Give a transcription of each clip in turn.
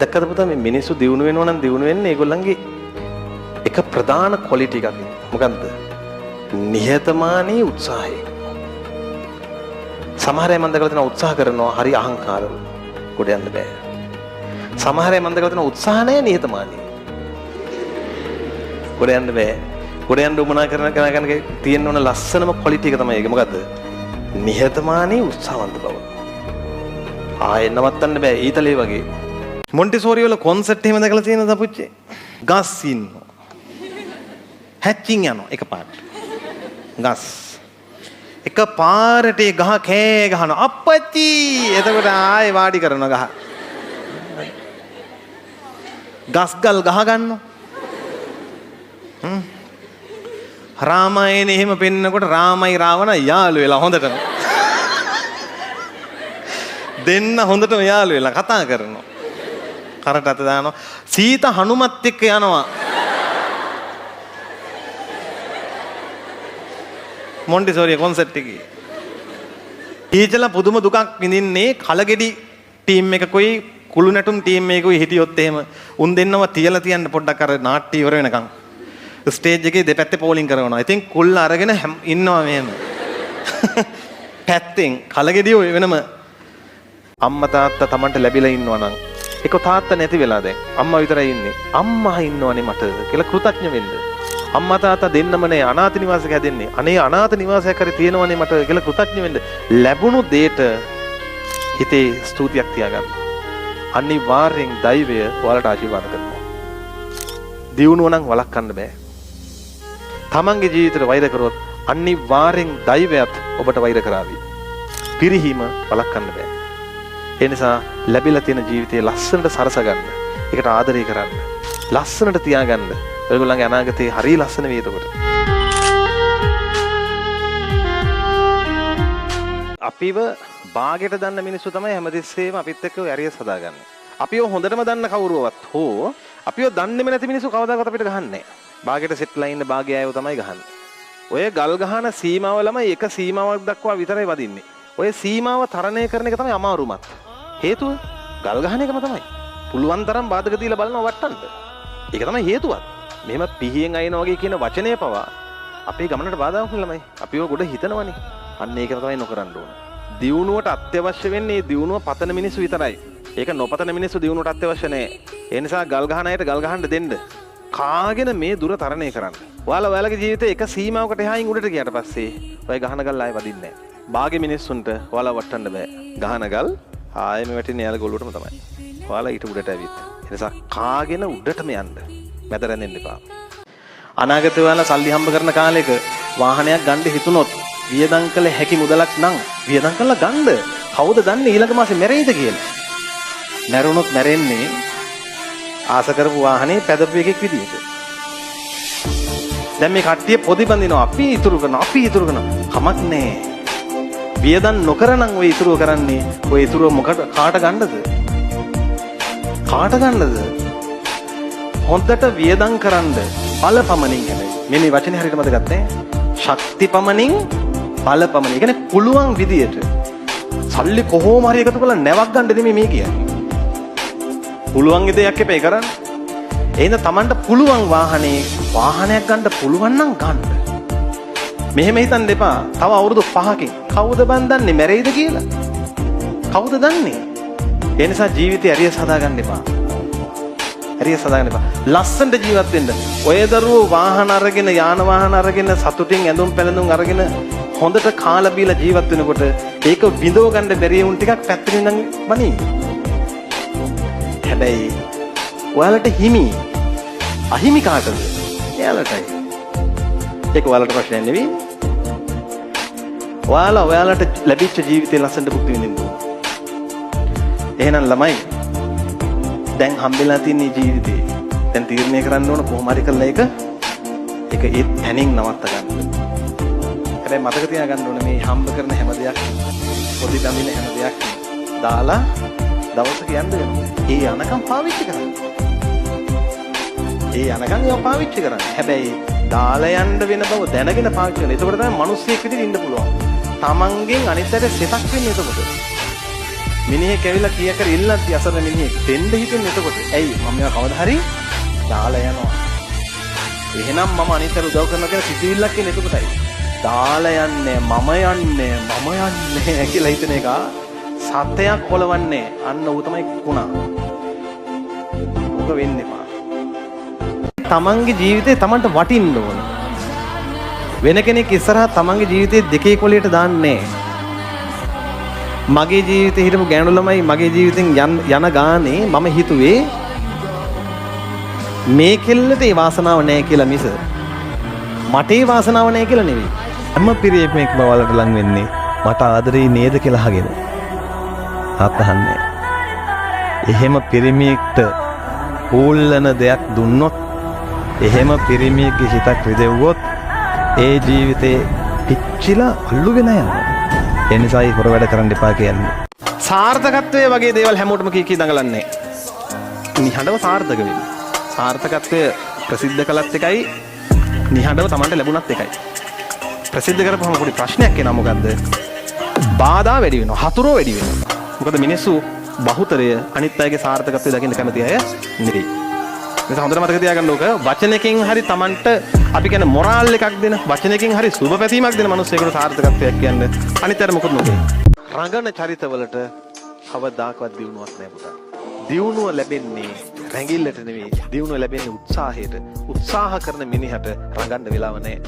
දැක්කද පුතා මේ මිනිස්සු දියුණු වෙනවා නම් දියුණු වෙන්නේ ඒගොල්ලන්ගේ එක ප්‍රධාන ක්වොලිටි එකක්. මොකද්ද? නිහතමානී උත්සාහය. සමහර අය මන් දැකලා තියෙනවා උත්සාහ කරනවා හරි අහංකාරව. ගොඩ යන්න බෑ. සමහර අය මන් දැකලා තියෙනවා උත්සාහ නැහැ නිහතමානී. ගොඩ යන්න බෑ. ගොඩ යන්න උමනා කරන කෙනාගේ තියෙන ඕන ලස්සනම ක්වොලිටි එක තමයි ඒක. මොකද්ද? නිහතමානී උත්සාහවන්ත බව. ආයෙ නවත්තන්න බෑ ඊතලේ වගේ. මොන්ටිසෝරි වල කොන්සර්ට් එහෙම දැකලා තියෙනවද අපුච්චි? ගස් ඉන්නවා. හැච්චින් යනවා එකපාරට. ගස්. එකපාරට ඒ ගහ කෑ ගහනවා. අප්පච්චි! එතකොට ආයෙ වාඩි කරනවා ගහ. ගස්ගල් ගහ ගන්නවා. රාමායනේ එහෙම පෙන්නකොට රාමයි රාවණ යාළු වෙලා හොඳටම. දෙන්න හොඳටම යාළු වෙලා කතා කරනවා. කරට අත දානවා. සීත හනුමත් එක්ක යනවා. මොන්ටිසෝරි කොන්සර්ට් එකේ. ටීචර්ලා පුදුම දුකක් විඳින්නේ කලගෙඩි ටීම් එකකුයි කුළු නැටුම් ටීම් එකකුයි හිටියොත් එහෙම උන් දෙන්නව තියලා තියන්න පොඩ්ඩක් අර නාට්‍ය ඉවර වෙනකන්. ස්ටේජ් එකේ දෙපැත්තේ පෝලිං කරනවා. ඉතින් කුල්ල අරගෙන ඉන්නවා මෙහෙම. පැත්තෙන් කලගෙඩිය වෙනම අම්මා තාත්තා Tamanට ලැබිලා ඉන්නවා නම් ඒක තාත්තා නැති වෙලා දැන් අම්මා විතරයි ඉන්නේ. අම්මා ඉන්නවනේ මට කියලා කෘතඥ වෙන්න. අම්මා තාත්තා දෙන්නම නේ අනාථ නිවාසයක හැදෙන්නේ. අනේ අනාථ නිවාසයක් හරි තියෙනවනේ මට කියලා කෘතඥ වෙන්න. ලැබුණු දෙයට හිතේ ස්තුතියක් තියාගන්න. අනිවාර්යෙන් දෛවය ඔයාලට ආශිර්වාද කරනවා. දියුණුව නම් වළක්වන්න බෑ. තමන්ගේ ජීවිතේට වෛර කරොත් අනිවාර්යෙන් දෛවයත් ඔබට වෛර කරાવી. පිරිහීම වළක්වන්න බෑ. ඒ නිසා ලැබිලා තියෙන ජීවිතේ ලස්සනට සරස ගන්න. ඒකට ආදරය කරන්න. ලස්සනට තියාගන්න. ඔයගොල්ලන්ගේ අනාගතේ හරිය ලස්සන වෙයි එතකොට. අපිව බාගෙට දන්න මිනිස්සු තමයි හැමතිස්සෙම අපිත් එක්ක ඇරියස් හදාගන්නේ. අපිව හොඳටම දන්න කවුරුවවත් හෝ අපිව දන්නේම නැති මිනිස්සු කවදාකවත් අපිට ගහන්නේ නැහැ. බාගෙට සෙට්ලා ඉන්න බාගේ අයව තමයි ගහන්නේ. ඔය ගල් ගහන සීමාව ළමයි එක සීමාවක් දක්වා විතරයි වදින්නේ. ඔය සීමාව තරණය කරන එක තමයි අමාරුමත්. හේතුව ගල් ගහන එකම තමයි. පුළුවන් තරම් බාධක දීලා බලනවා වට්ටන්න. ඒක තමයි හේතුවත්. මෙහෙම පිහියෙන් අයින වගේ කියන වචනය පවා අපේ ගමනට බාධාවක් නෙමෙයි. අපිව ගොඩ හිතනවනේ. අන්න ඒක තමයි නොකරන්න ඕන. දියුණුවට අත්‍යවශ්‍ය වෙන්නේ දියුණුව පතන මිනිස්සු විතරයි. ඒක නොපතන මිනිස්සු දියුණුවට අත්‍යවශ්‍ය නැහැ. ඒ නිසා ගල් ගහන අයට ගල් ගහන්න දෙන්න. කාගෙන මේ දුර තරණය කරන්න. ඔයාලගේ ජීවිතේ එක සීමාවකට එහායින් උඩට ගියාට පස්සේ ඔය ගහන ගල් ආයෙ වදින්නේ නැහැ. බාගේ මිනිස්සුන්ට ඔයාලා වටන්න බෑ. ගහන ගල් ආයෙම වැටෙන්නේ යාළ ගොල්ලටම තමයි. ඔයාලා ඊට උඩට ඇවිත්. ඒ නිසා කාගෙන උඩටම යන්න. මැද රැඳෙන්න එපා. අනාගතේ ඔයාලා සල්ලි හම්බ කරන කාලෙක වාහනයක් ගන්න හිතුනොත් වියදම් කළ හැකි මුදලක් නම් වියදම් කරලා ගන්න. කවුද දන්නේ ඊළඟ මාසේ මැරෙයිද කියලා? මැරුණොත් මැරෙන්නේ ආස කරපු වාහනේ පැදපු එකෙක් විදියට. දැන් මේ කට්ටිය පොදි බඳිනවා අපි ඉතුරු කරනවා කමක් නෑ. වියදම් නොකරනම් ඔය ඉතුරු කරන්නේ ඔය ඉතුරු මොකට කාට ගන්නද? හොඳට වියදම් කරන්න බලපමණින් හැබැයි. මේ වචනේ හරියට මතකත් නෑ. ශක්තිපමණින් බලපමණින්. ඒ කියන්නේ පුළුවන් විදියට සල්ලි කොහොම හරි එකතු කරලා නැවක් ගන්න දෙමේ මේ කියන්නේ. පුළුවන් දෙයක් එපේ කරන්න. එහෙනම් Tamanට පුළුවන් වාහනයක් ගන්න පුළුවන් නම් ගන්න. මෙහෙම හිතන්න එපා. තව අවුරුදු 5කින් කවුද බන් දන්නේ මැරෙයිද කියලා? කවුද දන්නේ? ඒ නිසා ජීවිතේ ඇරියස් හදාගන්න එපා. ලස්සනට ජීවත් වෙන්න. ඔය දරුවෝ වාහන අරගෙන යාන වාහන අරගෙන සතුටින් ඇඳුම් පැළඳුම් අරගෙන හොඳට කාලා බීලා ජීවත් වෙනකොට ඒක විඳව ගන්න බැරි වුන් ටිකක් පැත්තකින් ඉඳන් බණී. හැබැයි ඔයාලට හිමි අහිමි කාටද? එයාලටයි. ඒක ඔයාලට ප්‍රශ්නයක් නෙවෙයි. ඔයාලට ලැබිච්ච ජීවිතේ ලස්සනට භුක්ති විඳින්න ඕන. එහෙනම් ළමයි දැන් හම්බෙලා තියෙන ජීවිතේ දැන් තීරණය කරන්න ඕන කොහොම හරි කරලා ඒක ඒ තැනින් නවත්ත ගන්න. හැබැයි මතක තියාගන්න ඕන මේ හම්බ කරන හැම දෙයක් පොඩි දමින හැම දෙයක් දාලා දවසක යන්න වෙනවා. ඒ යනකම් පාවිච්චි කරන්න. හැබැයි දාලා යන්න වෙන බව දැනගෙන පාවිච්චි කරන්න. එතකොට තමයි මිනිස්සෙක් විදිහට ඉන්න පුළුවන්. තමන්ගෙන් අනිත් අයට සිතක් වෙන්නේ එතකොට. මිනිහෙක් ඇවිල්ලා කීයක් කර ඉල්ලන්ති අසරණ මිනිහෙක් දෙන්න හිතෙන්නේ එතකොට. ඇයි මම මේවා කවදා හරි දාලා යනවා. එහෙනම් මම අනිතර උදව් කරනවා කියන සිතිවිල්ලක් කියන්නේ එතකොටයි. දාලා යන්නේ මම යන්නේ කියලා හිතන එක සත්‍යයක් කොලවන්නේ. අන්න ඌ තමයි කුණා. ඔක වෙන්න එපා. තමන්ගේ ජීවිතේ තමන්ට වටින්න ඕන. වෙන කෙනෙක් ඉස්සරහා තමන්ගේ ජීවිතේ දෙකේ කොලයට දාන්නේ. මගේ ජීවිතේ හිටපු ගෑනු ළමයි මගේ ජීවිතෙන් යන ගානේ මම හිතුවේ මේ කෙල්ලට ඒ වාසනාව නැහැ කියලා මිස මට ඒ වාසනාව නැහැ කියලා නෙවෙයි. හැම පිරියෙක් බවලට ලං වෙන්නේ මට ආදරේ නේද කියලා අහගෙන. අහන්නේ. එහෙම පිරිමියෙක්ට ඕල්ලන දෙයක් දුන්නොත් එහෙම පිරිමියෙක්ගේ හිතක් රිදෙව්වොත් ඒ ජීවිතේ පිච්චිලා අල්ලු වෙන යනවා. ඒ නිසායි හොර වැඩ කරන්න එපා කියන්නේ. සාර්ථකත්වයේ වගේ දේවල් හැමෝටම කී දඟලන්නේ. නිහඬව සාර්ථක වෙන්න. සාර්ථකත්වය ප්‍රසිද්ධ කළත් එකයි නිහඬව Tamanට ලැබුණත් එකයි. ප්‍රසිද්ධ කරපුවම පොඩි ප්‍රශ්නයක් එනවා මොකද්ද? බාධා වැඩි වෙනවා, හතුරෝ වැඩි වෙනවා. මොකද මිනිස්සු බහුතරය අනිත් අයගේ සාර්ථකත්වය දකින්න කැමති අය නෙවෙයි. ඒක හොඳට මතක තියාගන්න ඕක. වචනකින් හරි Tamanට අපි කියන්නේ මොරාල් එකක් දෙන, වචනකින් හරි සුබ පැතීමක් දෙන මිනිස්සුෙකුට සාර්ථකත්වයක් කියන්නේ අනිත් අයට මොකද නොවේ. රඟන චරිතවලට කවදාකවත් දියුණුවක් නැහැ පුතා. දියුණුව ලැබෙන්නේ රැඟිල්ලට නෙවෙයි. දියුණුව ලැබෙන්නේ උත්සාහයට. උත්සාහ කරන මිනිහට රඟන්න වෙලාව නැහැ.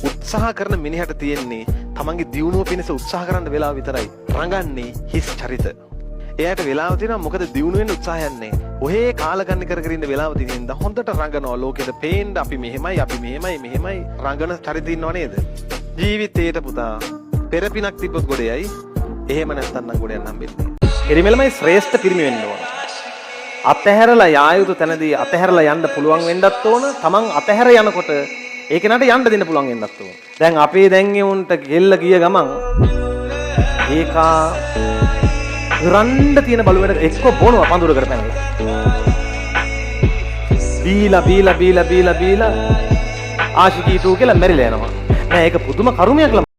උත්සාහ කරන මිනිහට තියෙන්නේ තමන්ගේ දියුණුව පිණිස උත්සාහ කරන්න වෙලාව විතරයි. රඟන්නේ හිස් චරිත. එයාට වෙලාව තියෙනවා මොකද දියුණු වෙන්න උත්සාහයක් නැහැ. ඔහේ කාලකන්ණි කර කර ඉන්න වෙලාව තියෙනින්ද හොඳට රඟනවා ලෝකෙට පේන්න අපි මෙහෙමයි රඟන චරිත ඉන්නව නේද? ජීවිතේට පුතා පෙරපිනක් තිබ්බොත් ගොඩේයි. එහෙම නැත්නම් නම් ගොඩ යන්න හම්බෙන්නේ. එරිමෙලමයි ශ්‍රේෂ්ඨ පිරිමි වෙන්න ඕන. අතහැරලා යා යුතු තැනදී අතහැරලා යන්න පුළුවන් වෙන්නත් ඕන. Taman අතහැර යනකොට ඒක නට යන්න දෙන්න පුළුවන් වෙන්නත් ඕන. දැන් අපේ දැන් උන්ට ගෙල්ල ගිය ගමන් ඒකා රණ්ඩ තියෙන බලුවට එක්ක බොනවා පඳුර කරපැනලා. බීලා ආශිකී 2 කියලා මැරිලා යනවා. නෑ ඒක පුදුම කරුමයක්.